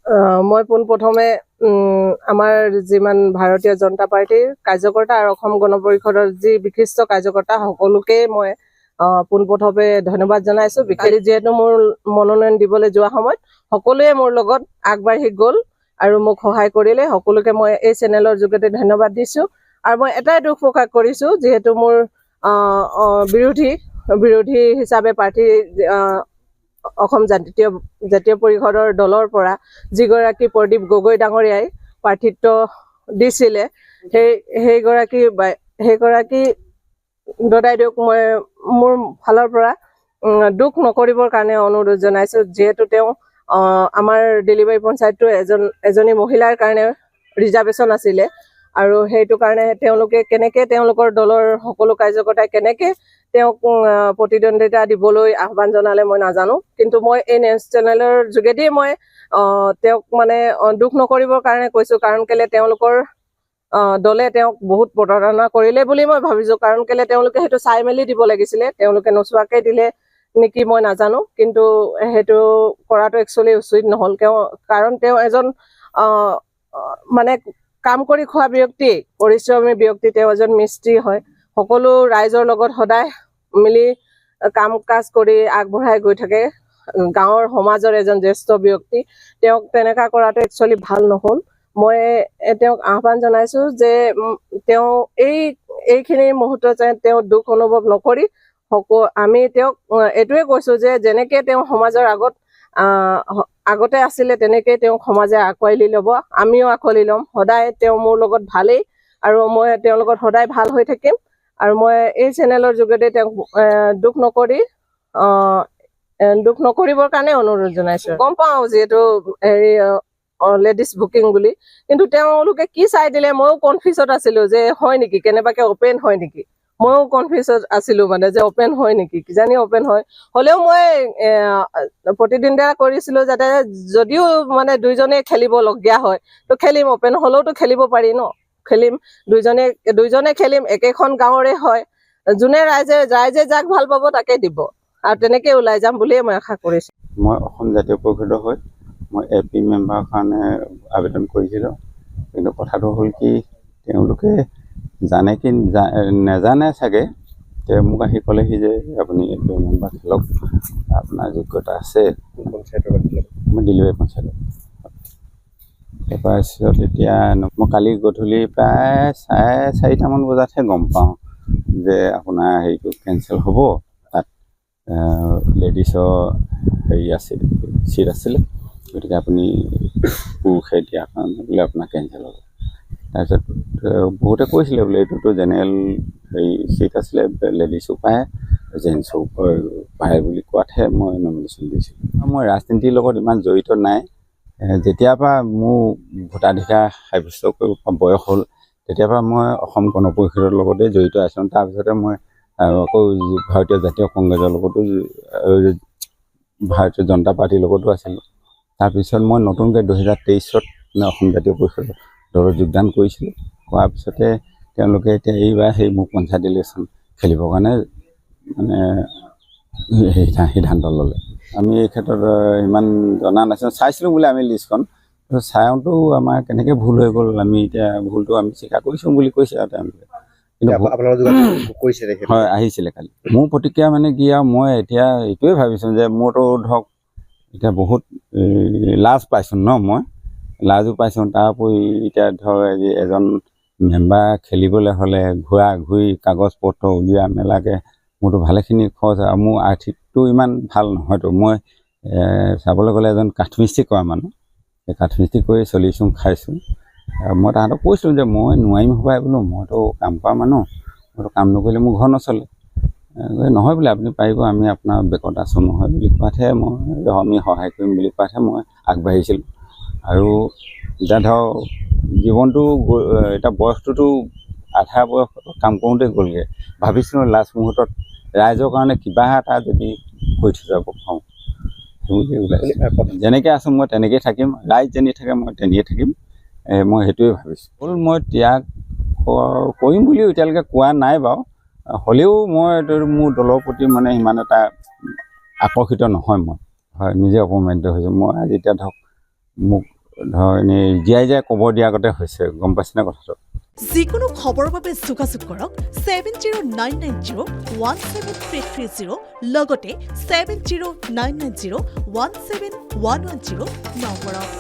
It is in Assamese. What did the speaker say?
মই পোনপ্ৰথমে আমাৰ যিমান ভাৰতীয় জনতা পাৰ্টিৰ কাৰ্যকৰ্তা আৰু অসম গণ পৰিষদৰ যি বিশিষ্ট কাৰ্যকৰ্তা সকলোকে মই পোনপ্ৰথমে ধন্যবাদ জনাইছোঁ। বিশেষকৈ যিহেতু মোৰ মনোনয়ন দিবলৈ যোৱা সময়ত সকলোৱে মোৰ লগত আগবাঢ়ি গ'ল আৰু মোক সহায় কৰিলে। সকলোকে মই এই চেনেলৰ যোগেদি ধন্যবাদ দিছোঁ। আৰু মই এটাই দুখ প্ৰকাশ কৰিছোঁ, যিহেতু মোৰ বিৰোধী হিচাপে প্ৰাৰ্থী অসম জাতীয় পৰিষদৰ দলৰ পৰা যিগৰাকী প্ৰদীপ গগৈ ডাঙৰীয়াই প্ৰাৰ্থিত্ব দিছিলে, সেইগৰাকী দদাইদেউক মই মোৰ ফালৰ পৰা দুখ নকৰিবৰ কাৰণে অনুৰোধ জনাইছোঁ। যিহেতু তেওঁ আমাৰ ডেলিভাৰী পঞ্চায়তটো এজনী মহিলাৰ কাৰণে ৰিজাৰ্ভেশ্যন আছিলে, আৰু সেইটো কাৰণে তেওঁলোকে কেনেকৈ তেওঁলোকৰ দলৰ সকলো কাৰ্যকৰ্তাই কেনেকৈ তেওঁক প্ৰতিদ্বন্দ্বিতা দিবলৈ আহ্বান জনালে মই নাজানো। কিন্তু মই এই নিউজ চেনেলৰ যোগেদি মই তেওঁক মানে দুখ নকৰিবৰ কাৰণে কৈছোঁ। কাৰণ কেলে তেওঁলোকৰ দলে তেওঁক বহুত প্ৰতাৰণা কৰিলে বুলি মই ভাবিছোঁ। কাৰণ কেলে তেওঁলোকে সেইটো চাই মেলি দিব লাগিছিলে, তেওঁলোকে নোচোৱাকৈ দিলে নেকি মই নাজানো। কিন্তু সেইটো কৰাটো একচুৱেলি উচিত নহ'ল। কাৰণ তেওঁ এজন মানে কাম কৰি খোৱা ব্যক্তি, পৰিশ্ৰমী ব্যক্তি, তেওঁ এজন মিস্ত্ৰী হয়। সকলো ৰাইজৰ লগত সদায় মিলি কাম কাজ কৰি আগবঢ়াই গৈ থাকে। গাঁৱৰ সমাজৰ এজন জ্যেষ্ঠ ব্যক্তি, তেওঁক তেনেকুৱা কৰাটো একচুৱেলি ভাল নহ'ল। মই তেওঁক আহ্বান জনাইছোঁ যে তেওঁ এইখিনি মুহূৰ্তত তেওঁ দুখ অনুভৱ নকৰি আমি তেওঁক এইটোৱে কৈছোঁ যে যেনেকৈ তেওঁ সমাজৰ আগতে আছিলে তেনেকৈ তেওঁক সমাজে আঁকোৱালি ল'ব, আমিও আঁকোৱালি ল'ম। সদায় তেওঁ মোৰ লগত ভালেই, আৰু মই তেওঁৰ লগত সদায় ভাল হৈ থাকিম। আৰু মই এই চেনেলৰ যোগেদি তেওঁক দুখ নকৰিবৰ কাৰণে অনুৰোধ জনাইছোঁ। গম পাওঁ যিহেতু লেডিজ বুকিং বুলি, কিন্তু তেওঁলোকে কি চাই দিলে ময়ো কনফিউজত আছিলোঁ যে হয় নেকি, কেনেবাকৈ অপেন হয় নেকি। ময়ো কনফিউজত আছিলোঁ মানে যে অপেন হয় নেকি, কিজানি অপেন হয়। হ'লেও মই প্ৰতিদ্বন্দ্বিতা কৰিছিলোঁ যাতে যদিও মানে দুইজনে খেলিবলগীয়া হয় তো খেলিম, অপেন হ'লেওতো খেলিব পাৰি ন, খেলিম। দুইজনে খেলিম, একেখন গাঁৱৰে হয়। যোনে ৰাইজে যাক ভাল পাব তাকে দিব, আৰু তেনেকৈ ওলাই যাম বুলিয়ে মই আশা কৰিছোঁ। মই অসম জাতীয় পৰিষদৰ হৈ মই AP মেম্বাৰৰ কাৰণে আবেদন কৰিছিলোঁ। কিন্তু কথাটো হ'ল কি, তেওঁলোকে জানে কি নাজানে চাগে। তেওঁ মোক আহি ক'লেহি যে আপুনি AP মেম্বাৰ খেলক, আপোনাৰ যোগ্যতা আছে। মই ডেলিভাৰী পঞ্চায়তত। তাৰপিছত এতিয়া মই কালি গধূলি প্ৰায় 4:30মান বজাতহে গম পাওঁ যে আপোনাৰ হেৰিটো কেঞ্চেল হ'ব। তাত লেডিছৰ চিট আছিলে, গতিকে আপুনি পুৰুষে দিয়া কাৰণে বোলে আপোনাৰ কেঞ্চেল হ'ব। তাৰপিছত বহুতে কৈছিলে বোলে এইটোতো জেনেৰেল চিট আছিলে, লেডিছো পায় জেণ্টছো পায় বুলি কোৱাতহে মই নমিনেশ্যন দিছিলোঁ। মই ৰাজনীতিৰ লগত ইমান জড়িত নাই। যেতিয়াৰ পৰা মোৰ ভোটাধিকাৰ সাব্যস্ত কৰিব বয়স হ'ল, তেতিয়াৰ পৰা মই অসম গণ পৰিষদৰ লগতেই জড়িত আছোঁ। তাৰপিছতে মই আকৌ ভাৰতীয় জাতীয় কংগ্ৰেছৰ লগতো, ভাৰতীয় জনতা পাৰ্টিৰ লগতো আছিলোঁ। তাৰপিছত মই নতুনকৈ 2023 অসম জাতীয় পৰিষদৰ দলত যোগদান কৰিছিলোঁ। কৰাৰ পিছতে তেওঁলোকে এতিয়া এইবাৰ মোক পঞ্চায়ত ইলেকশ্যন খেলিবৰ কাৰণে মানে সিদ্ধান্ত ল'লে। আমি এই ক্ষেত্ৰত ইমান জনা নাছিলোঁ, চাইছিলোঁ বোলে আমি লিষ্টখন, চাওঁতো আমাৰ কেনেকৈ ভুল হৈ গ'ল। আমি এতিয়া ভুলটো আমি স্বীকাৰ কৰিছোঁ বুলি কৈছে আৰু তেওঁলোকে। কিন্তু হয়, আহিছিলে কালি। মোৰ প্ৰতিক্ৰিয়া মানে কি আৰু, মই এতিয়া এইটোৱে ভাবিছোঁ যে মোৰতো ধৰক এতিয়া বহুত লাজ পাইছোঁ ন, মই লাজো পাইছোঁ। তাৰ উপৰি এতিয়া ধৰক এজন মেম্বাৰ খেলিবলৈ হ'লে ঘূৰি কাগজ পত্ৰ উলিওৱা মেলাকৈ মোৰতো ভালেখিনি খৰচ, আৰু মোৰ আৰ্থিকটো ইমান ভাল নহয়তো। মই চাবলৈ গ'লে এজন কাঠমিস্ত্ৰী কৰা মানুহ, সেই কাঠমিস্ত্ৰী কৰি চলিছোঁ, খাইছোঁ। মই তাহাঁতক কৈছিলোঁ যে মই নোৱাৰিম হ'বাই বোলো, মইতো কাম কৰা মানুহ, মইতো কাম নকৰিলে মোৰ ঘৰ নচলে। নহয় বোলে আপুনি পাৰিব, আমি আপোনাৰ বেকত আছোঁ নহয় বুলি কোৱাতহে আমি সহায় কৰিম বুলি কোৱাতহে মই আগবাঢ়িছিলোঁ। আৰু এতিয়া ধৰক জীৱনটো এতিয়া বয়সটোতো আধা বয়স কাম কৰোঁতে গ'লগৈ। ভাবিছিলোঁ লাষ্ট মুহূৰ্তত ৰাইজৰ কাৰণে কিবা এটা যদি কৰি থৈ যাব পাৰোঁ বুলি ওলাইছোঁ। যেনেকৈ আছোঁ মই তেনেকৈয়ে থাকিম, ৰাইজ যেনি থাকে মই তেনেকৈয়ে থাকিম। মই সেইটোৱে ভাবিছোঁ। মই ত্যাগ কৰিম বুলিও এতিয়ালৈকে কোৱা নাই বাৰু। হ'লেও মই মোৰ দলৰ প্ৰতি মানে ইমান এটা আকৰ্ষিত নহয়। মই হয় নিজে অপমানিত হৈছোঁ। মই আজি এতিয়া ধৰক মোক ধৰ এনেই জীয়াই ক'ব দিয়া আগতে হৈছে, গম পাইছেনে কথাটো? যিকোনো খবৰৰ বাবে যোগাযোগ কৰক 7099017330 লগতে 7099017110 নম্বৰত।